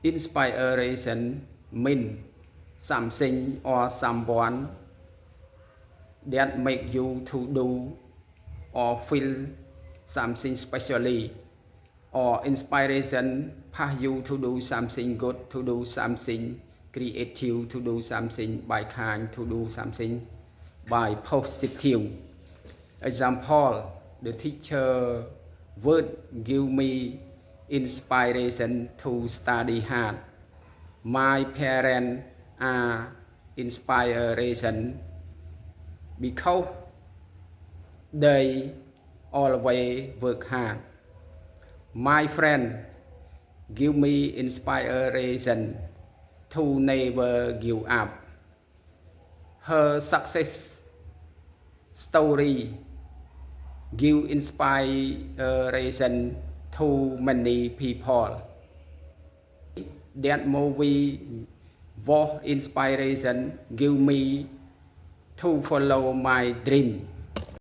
inspiration mean something or someone that make you to do or feel something specially or inspiration push you to do something good to do something creative to do something by kind to do something by positive example the teacher would give me inspiration to study hard my parents are inspiration because they always work hard my friend give me inspiration to never give up her success story give inspiration to many people that movie was inspiration give me to follow my dream